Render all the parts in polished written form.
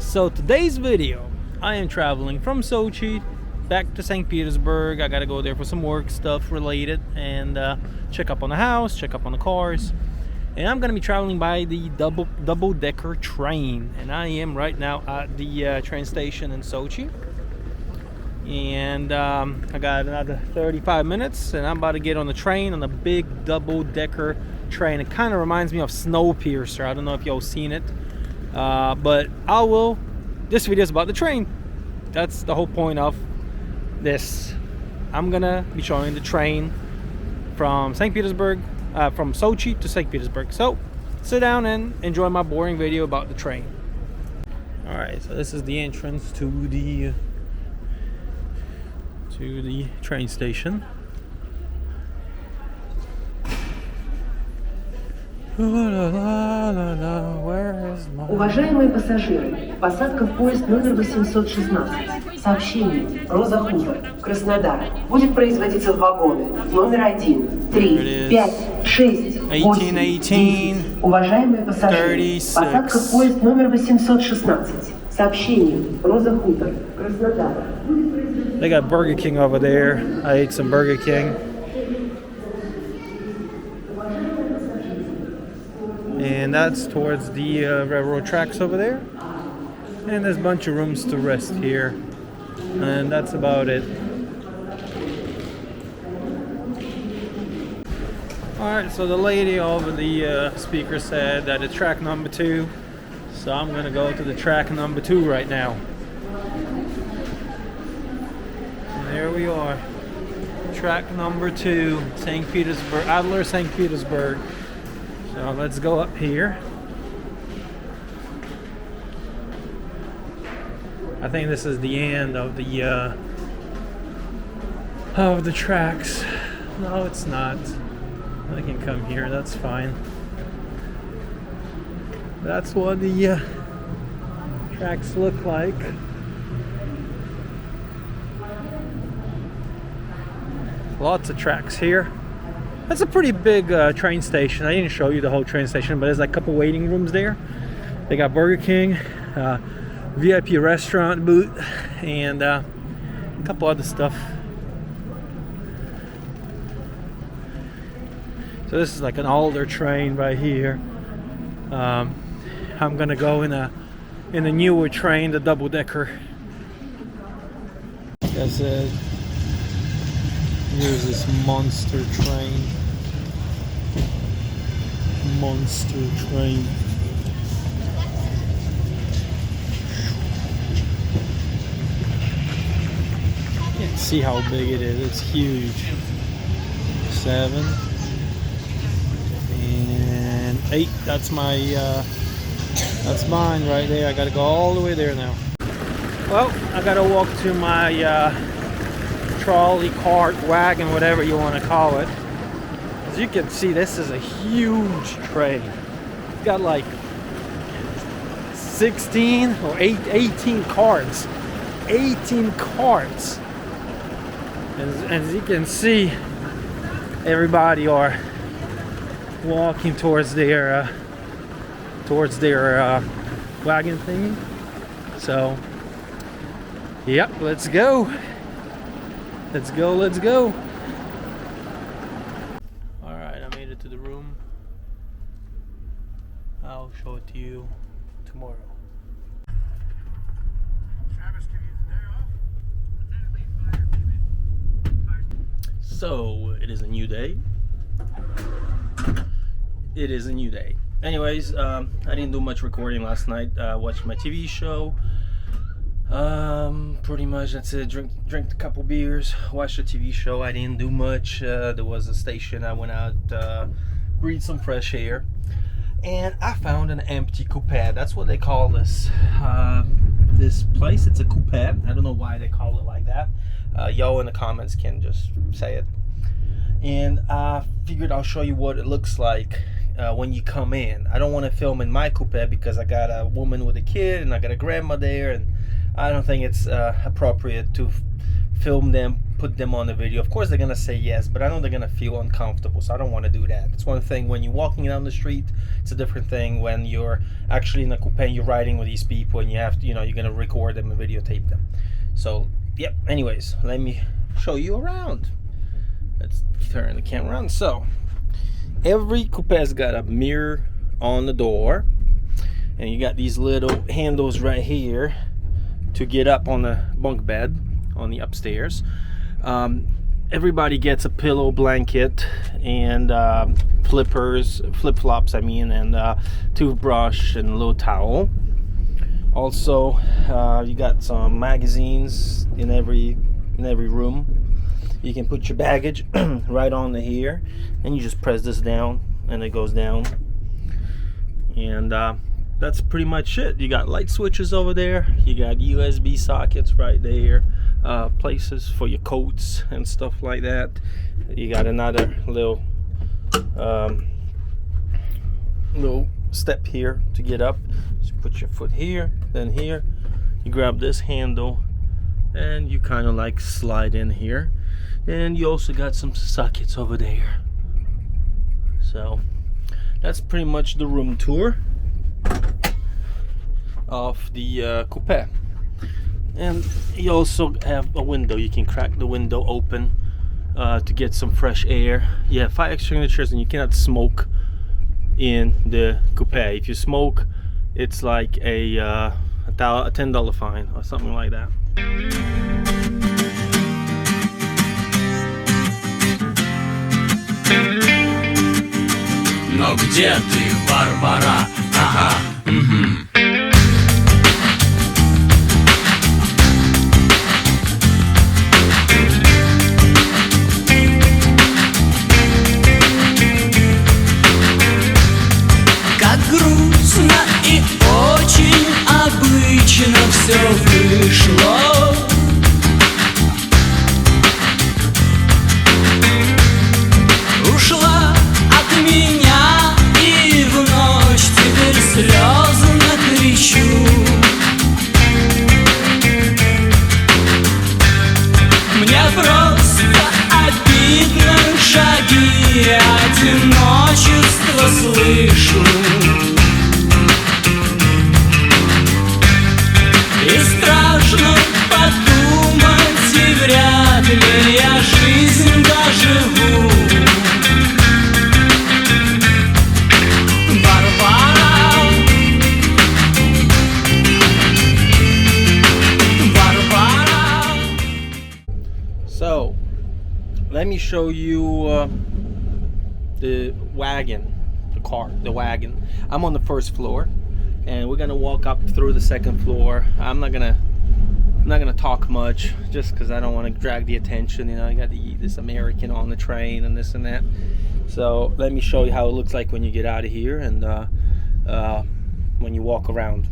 So today's video, I am traveling from Sochi back to St. Petersburg. I gotta go there for some work stuff related and check up on the house, check up on the cars. And I'm gonna be traveling by the double-decker train, and I am right now at the train station in Sochi. And I got another 35 minutes and I'm about to get on the train, on the big double-decker train. It kind of reminds me of Snowpiercer. I don't know if y'all seen it, but this video is about the train. That's the whole point of this. I'm gonna be showing the train from St. Petersburg, from Sochi to St. Petersburg. So sit down and enjoy my boring video about the train. All right, so this is the entrance to the train station. Уважаемые пассажиры, посадка в поезд номер 816. Сообщение. Роза Хутор, Краснодар. Будет производиться в вагоны номер 1, 3, 5, 6, 8, 10. Уважаемые пассажиры, посадка в поезд номер 816. Сообщение. Роза Хутор, Краснодар. They got Burger King over there. I ate some Burger King. And that's towards the railroad tracks over there. And there's a bunch of rooms to rest here. And that's about it. Alright, so the lady over the speaker said that it's track number 2. So I'm going to go to the track number 2 right now. And there we are. Track number 2, St. Petersburg, Adler, St. Petersburg. So let's go up here. I think this is the end of the tracks. No, it's not. I can come here. That's fine. That's what the tracks look like. Lots of tracks here. That's a pretty big train station. I didn't show you the whole train station, but there's like a couple waiting rooms there. They got Burger King, VIP restaurant booth, and a couple other stuff. So this is like an older train right here. I'm gonna go in a newer train, the double-decker. Like I said, here's this monster train. Monster train. Can't see how big it is. It's huge. 7 and 8. That's mine right there. I gotta go all the way there now. Well, I gotta walk to my trolley, cart, wagon, whatever you want to call it. As you can see, this is a huge train. It's got like 16 or 18 carts. 18 carts. As you can see, everybody are walking towards their wagon thing. So, yep, let's go. Let's go. Alright, I made it to the room. I'll show it to you tomorrow. So, it is a new day. Anyways, I didn't do much recording last night. Watched my TV show. Pretty much that's it. Drink a couple beers, watched a TV show. I didn't do much. There was a station. I went out, breathed some fresh air, and I found an empty coupé. That's what they call this place. It's a coupé. I don't know why they call it like that. Y'all in the comments can just say it. And I figured I'll show you what it looks like when you come in. I don't want to film in my coupé because I got a woman with a kid and I got a grandma there, and I don't think it's appropriate to film them put them on the video. Of course they're gonna say yes, but I know they're gonna feel uncomfortable, so I don't want to do that. It's one thing when you're walking down the street, it's a different thing when you're actually in a coupe and you're riding with these people and you have to, you're gonna record them and videotape them. So yep, anyways, let me show you around. Let's turn the camera on. So every coupe has got a mirror on the door, and you got these little handles right here to get up on the bunk bed on the upstairs. Everybody gets a pillow, blanket, and flip-flops, and toothbrush and a little towel. Also, you got some magazines in every room. You can put your baggage right on here, and you just press this down and it goes down. And that's pretty much it. You got light switches over there, you got USB sockets right there, places for your coats and stuff like that. You got another little step here to get up. So put your foot here, then here, you grab this handle and you kind of like slide in here. And you also got some sockets over there. So that's pretty much the room tour of the coupe. And you also have a window. You can crack the window open to get some fresh air. You have fire extinguishers, and you cannot smoke in the coupe. If you smoke, it's like a $10 fine or something like that. Но где ты, Барбара? Ага, угу. Как грустно и очень обычно все вышло. Ушла от меня и в ночь теперь слезно кричу. Мне просто обидно, шаги одиночества слышу. И страшно подумать, и вряд ли я жизнь доживу. So let me show you the wagon, the wagon. I'm on the first floor, and we're gonna walk up through the second floor. I'm not gonna talk much, just because I don't want to drag the attention. I got this American on the train and this and that. So let me show you how it looks like when you get out of here and when you walk around.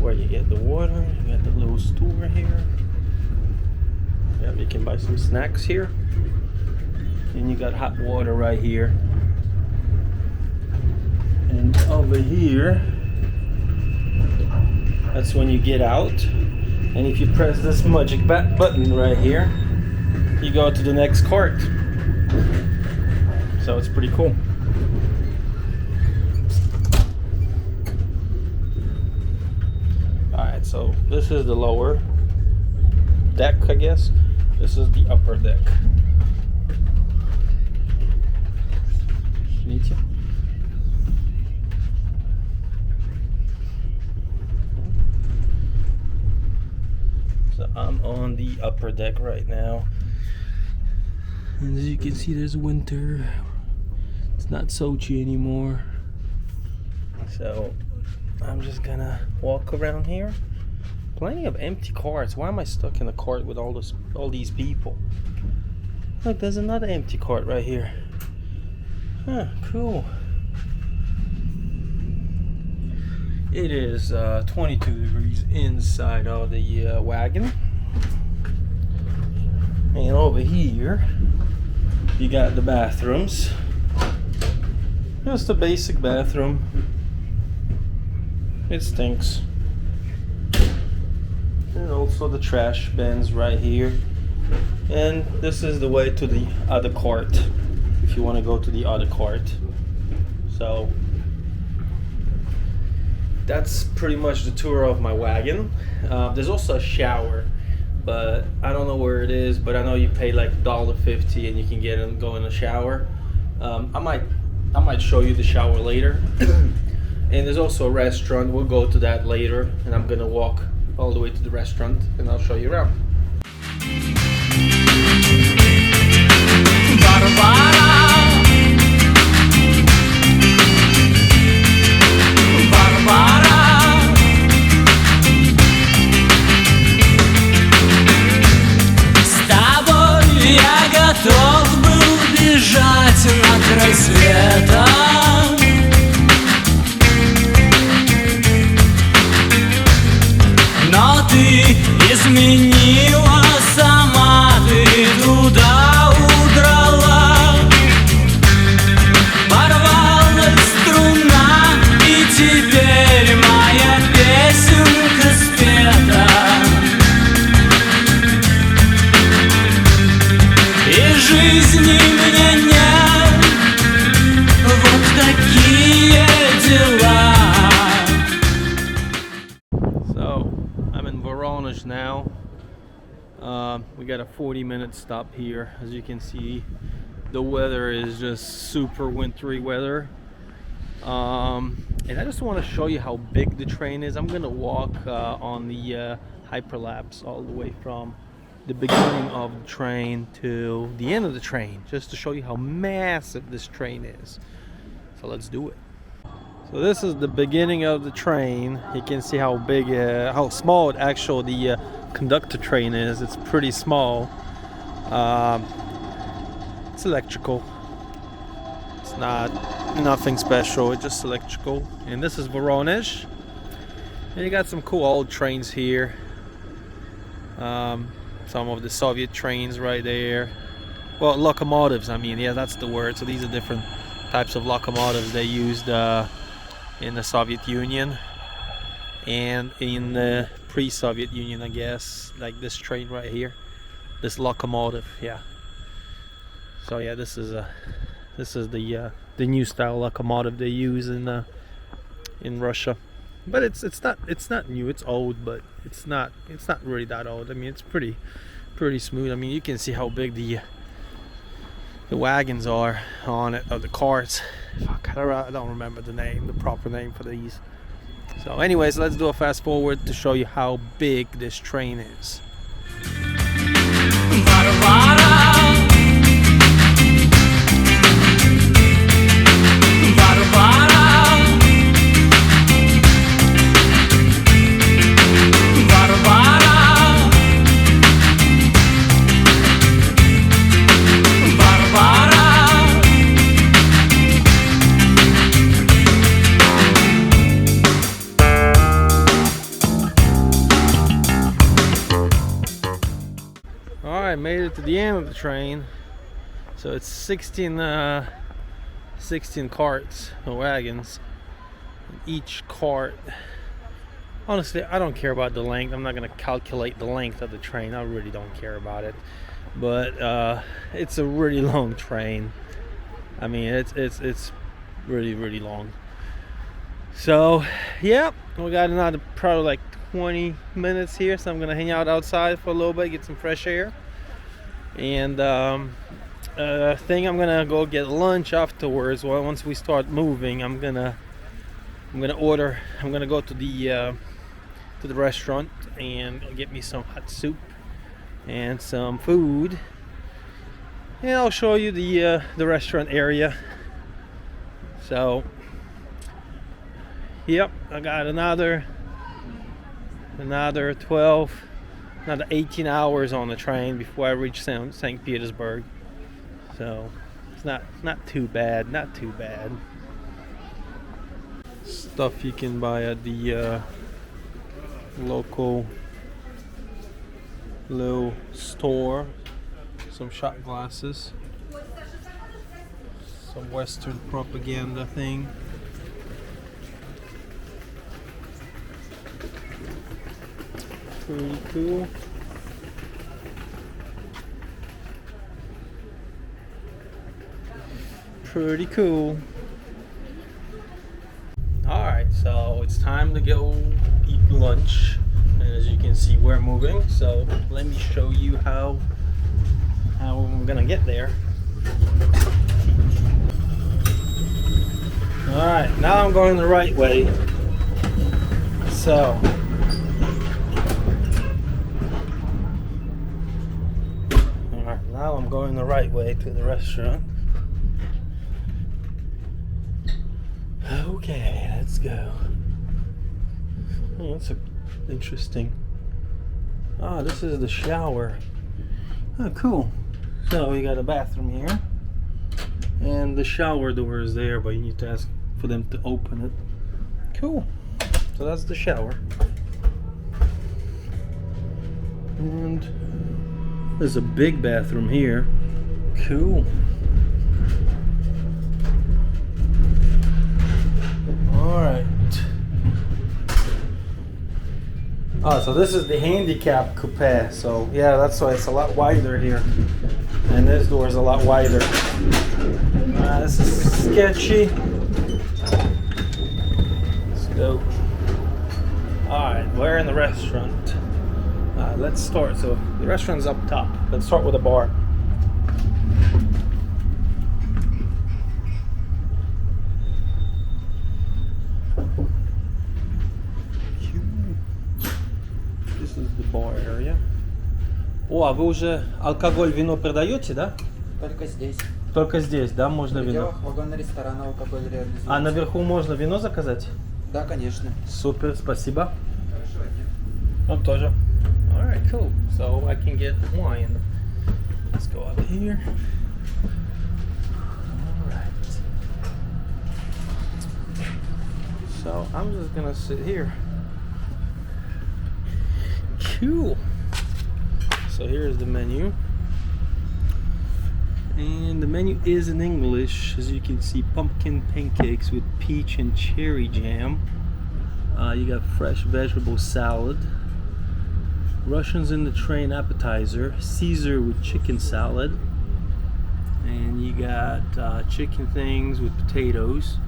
Where you get the water, you got the little store here. Yep, you can buy some snacks here. And you got hot water right here. And over here, that's when you get out. And if you press this magic button right here, you go to the next cart. So it's pretty cool. So this is the lower deck, I guess. This is the upper deck. So I'm on the upper deck right now. And as you can see, there's winter. It's not Sochi anymore. So I'm just gonna walk around here. Plenty of empty carts. Why am I stuck in a cart with all these people? Look, there's another empty cart right here. Huh, cool. It is 22 degrees inside of the wagon. And over here, you got the bathrooms. Just a basic bathroom. It stinks. And also the trash bins right here. And this is the way to the other court, if you want to go to the other court. So that's pretty much the tour of my wagon. There's also a shower, but I don't know where it is, but I know you pay like $1.50 and you can get and go in a shower. I might show you the shower later. And there's also a restaurant. We'll go to that later, and I'm gonna walk all the way to the restaurant and I'll show you around. С тобой я готов был бежать над рассветом, но ты изменила, сама ты туда удрала. Порвалась струна, и теперь моя песенка спета. И жизни мне нет, вот такие дела. So I'm in Voronezh now. We got a 40-minute stop here. As you can see, the weather is just super wintry weather. And I just want to show you how big the train is. I'm gonna walk on the hyperlapse all the way from the beginning of the train to the end of the train, just to show you how massive this train is. So let's do it. So this is the beginning of the train. You can see how big, how small actually the conductor train is. It's pretty small. It's electrical. It's not nothing special. It's just electrical. And this is Voronezh. And you got some cool old trains here. Some of the Soviet trains right there. Well, locomotives. I mean, yeah, that's the word. So these are different types of locomotives they used in the Soviet Union and in the pre-Soviet Union, I guess, like this train right here, this locomotive. Yeah. So yeah, this is the new style locomotive they use in Russia. But it's not new. It's old, but it's not really that old. I mean, it's pretty smooth. I mean, you can see how big the wagons are on it, or the carts. Fuck, I don't remember the proper name for these. So anyways, let's do a fast forward to show you how big this train is. Alright, made it to the end of the train. So it's 16 carts or wagons. Each cart, honestly, I don't care about the length. I'm not going to calculate the length of the train. I really don't care about it. But it's a really long train. I mean, it's really long. So yeah, we got another probably like 20 minutes here, so I'm gonna hang out outside for a little bit, get some fresh air, and I think I'm gonna go get lunch afterwards. Well, once we start moving, I'm gonna go to the restaurant and get me some hot soup and some food, and I'll show you the restaurant area. So yep, I got another 18 hours on the train before I reach St. Petersburg. So it's not too bad, Stuff you can buy at the local little store. Some shot glasses. Some Western propaganda thing. Pretty cool. Pretty cool. Alright, so it's time to go eat lunch. And as you can see, we're moving. So let me show you how I'm gonna get there. Alright, now I'm going the right way. So alright, now I'm going the right way to the restaurant. Okay, let's go. Oh, that's interesting. Ah, this is the shower. Oh, cool. So you got a bathroom here, and the shower door is there, but you need to ask for them to open it. Cool. So that's the shower. And there's a big bathroom here. Cool. Alright. Oh, so this is the handicap coupe. So yeah, that's why it's a lot wider here. And this door is a lot wider. This is sketchy. Let's go. Alright, we're in the restaurant. Let's start. So the restaurant's up top. Let's start with a bar. This is the bar area. О, а вы уже алкоголь, вино продаете, да? Только здесь. Только здесь, да, можно В вино? пределах вагона-ресторана алкоголь реализуется. А наверху можно вино заказать? Да, конечно. Супер, спасибо. Хорошего дня. Вам тоже. Alright, cool. So I can get wine. Let's go up here. Alright. So I'm just gonna sit here. Cool. So here's the menu. And the menu is in English. As you can see, pumpkin pancakes with peach and cherry jam. You got fresh vegetable salad. Russians in the train appetizer. Caesar with chicken salad. And you got chicken things with potatoes.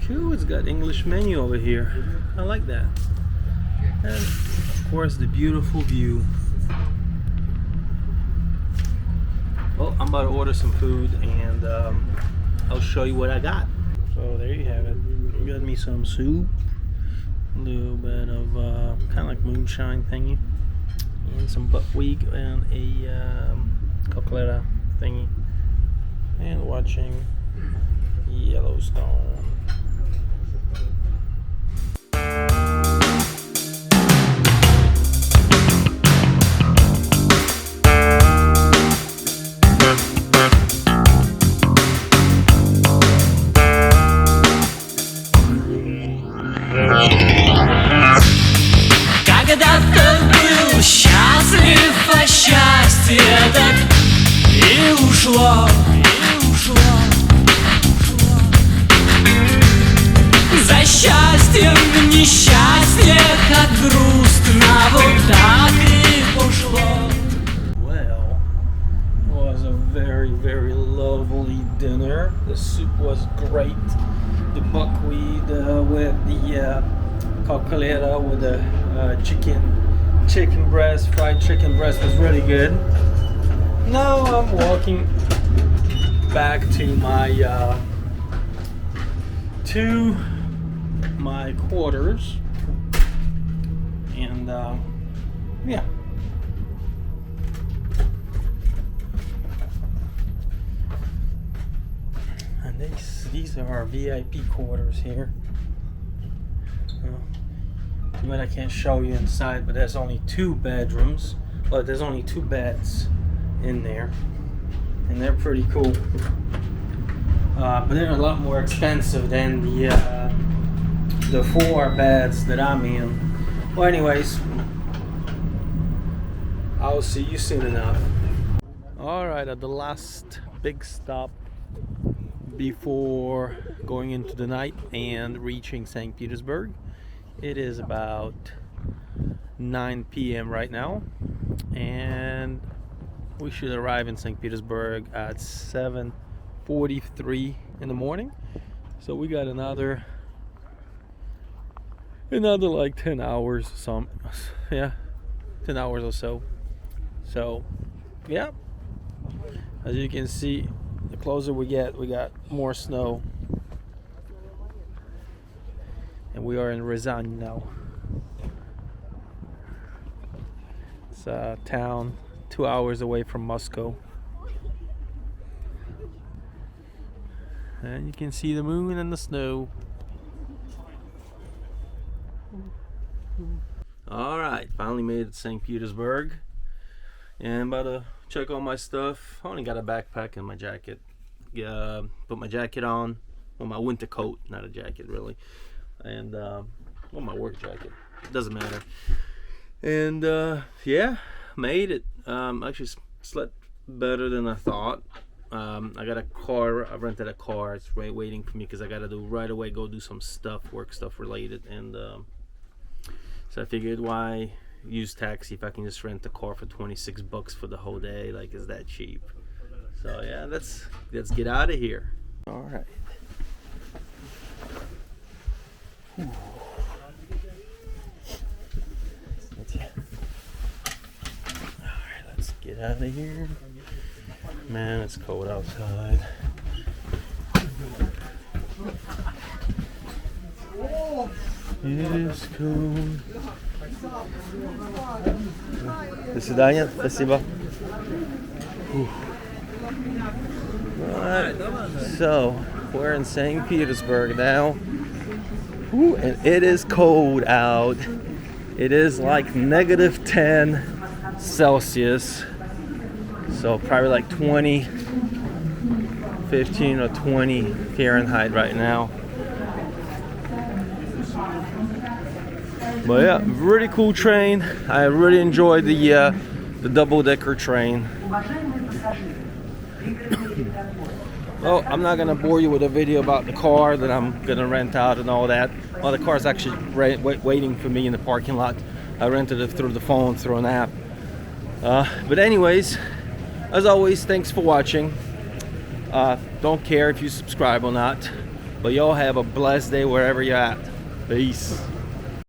Cool, it's got English menu over here. I like that. And of course the beautiful view. Well, I'm about to order some food and I'll show you what I got. So there you have it. Got me some soup, a little bit of kind of like moonshine thingy, and some buckwheat and a coqueletta thingy, and watching Yellowstone. Когда-то был счастлив, а счастье так и ушло, За счастьем несчастье, как грустно, вот так и пошло. Well, it was a very, very lovely dinner. The soup was great. The buckwheat with the coqueletta with the chicken breast, fried chicken breast was really good. Now I'm walking back to my quarters, and yeah. And these are our VIP quarters here. But I can't show you inside, but there's only 2 bedrooms, but there's only 2 beds in there, and they're pretty cool. But they're a lot more expensive than the 4 beds that I'm in. Well, anyways, I'll see you soon enough. All right, at the last big stop, before going into the night and reaching St. Petersburg. It is about 9 p.m. right now, and we should arrive in St. Petersburg at 7:43 in the morning. So we got another like 10 hours, 10 hours or so. So yeah, as you can see, the closer we get, we got more snow, and we are in Ryazan now. It's a town 2 hours away from Moscow, and you can see the moon and the snow. All right, finally made it to St. Petersburg, and I'm about to check all my stuff. I only got a backpack and my jacket. Put my jacket on, well, my winter coat, not a jacket really, and my work jacket. It doesn't matter. And yeah, made it. Actually slept better than I thought. I got a car. I rented a car. It's waiting for me because I got to go do some stuff, work stuff related, and so I figured, why use taxi if I can just rent a car for $26 for the whole day? Like, is that cheap? So yeah, let's get out of here. All right. Whew. All right, let's get out of here. Man, it's cold outside. It is cold. До свидания. Спасибо. Alright, so we're in St. Petersburg now. Whew, and it is cold out. It is like -10 Celsius. So probably like 15 or 20 Fahrenheit right now. But yeah, really cool train. I really enjoyed the double-decker train. Well, I'm not gonna bore you with a video about the car that I'm gonna rent out and all that. Well, the car's actually waiting for me in the parking lot. I rented it through the phone, through an app. But anyways, as always, thanks for watching. Don't care if you subscribe or not, but y'all have a blessed day wherever you're at. Peace.